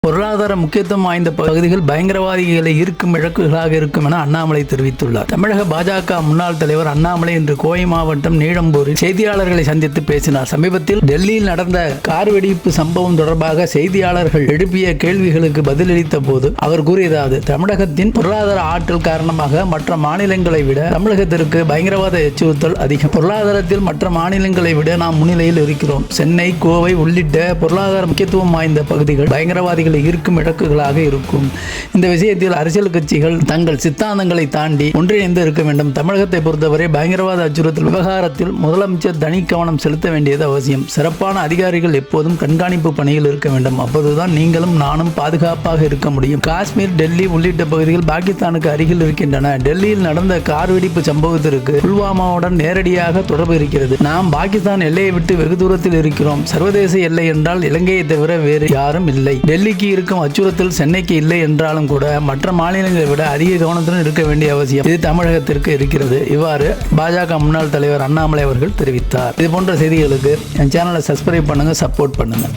பொருளாதார முக்கியத்துவம் வாய்ந்த பகுதிகள் பயங்கரவாதிகளை ஈர்க்கும் இலக்குகளாக இருக்கும் என அண்ணாமலை தெரிவித்துள்ளார். தமிழக பாஜக முன்னாள் தலைவர் அண்ணாமலை இன்று கோவை மாவட்டம் நீடம்பூரில் செய்தியாளர்களை சந்தித்து பேசினார். சமீபத்தில் டெல்லியில் நடந்த கார் வெடிப்பு சம்பவம் தொடர்பாக செய்தியாளர்கள் எழுப்பிய கேள்விகளுக்கு பதிலளித்த போது அவர் கூறியதாவது: தமிழகத்தின் பொருளாதார ஆற்றல் காரணமாக மற்ற மாநிலங்களை விட தமிழகத்திற்கு பயங்கரவாத அச்சுறுத்தல் அதிகம். பொருளாதாரத்தில் மற்ற மாநிலங்களை விட நாம் முன்னிலையில் இருக்கிறோம். சென்னை, கோவை உள்ளிட்ட பொருளாதார முக்கியத்துவம் வாய்ந்த பகுதிகள் பயங்கரவாதிகள் ஈர்க்கும் இலக்குகளாக இருக்கும். இந்த விஷயத்தில் அரசியல் கட்சிகள் தங்கள் சித்தாந்தங்களை தாண்டி ஒன்றிணைந்து இருக்க வேண்டும். தமிழகத்தை பொறுத்தவரை பயங்கரவாத அச்சுறுத்தல் விவகாரத்தில் முதலமைச்சர் தனி கவனம் செலுத்த வேண்டியது அவசியம். சிறப்பான அதிகாரிகள் எப்போதும் கண்காணிப்பு பணியில் இருக்க வேண்டும். அப்போதுதான் நீங்களும் நானும் பாதுகாப்பாக இருக்க முடியும். காஷ்மீர், டெல்லி உள்ளிட்ட பகுதிகள் பாகிஸ்தானுக்கு அருகில் இருக்கின்றன. டெல்லியில் நடந்த கார் வெடிப்பு சம்பவத்திற்கு புல்வாமாவுடன் நேரடியாக தொடர்பு இருக்கிறது. நாம் பாகிஸ்தான் எல்லையை விட்டு வெகு தூரத்தில் இருக்கிறோம். சர்வதேச எல்லை என்றால் இலங்கையை தவிர வேறு யாரும் இல்லை. டெல்லிக்கு இருக்கும் அச்சுறுத்தல் சென்னைக்கு இல்லை என்றாலும் கூட மற்ற மாநிலங்களை விட அதிக கவனத்துடன் இருக்க வேண்டிய அவசியம் இது தமிழகத்திற்கு இருக்கிறது. இவ்வாறு பாஜக முன்னாள் தலைவர் அண்ணாமலை அவர்கள் தெரிவித்தார். இது போன்ற செய்திகளுக்கு என் சேனலை சப்ஸ்கிரைப் பண்ணுங்க, சப்போர்ட் பண்ணுங்க.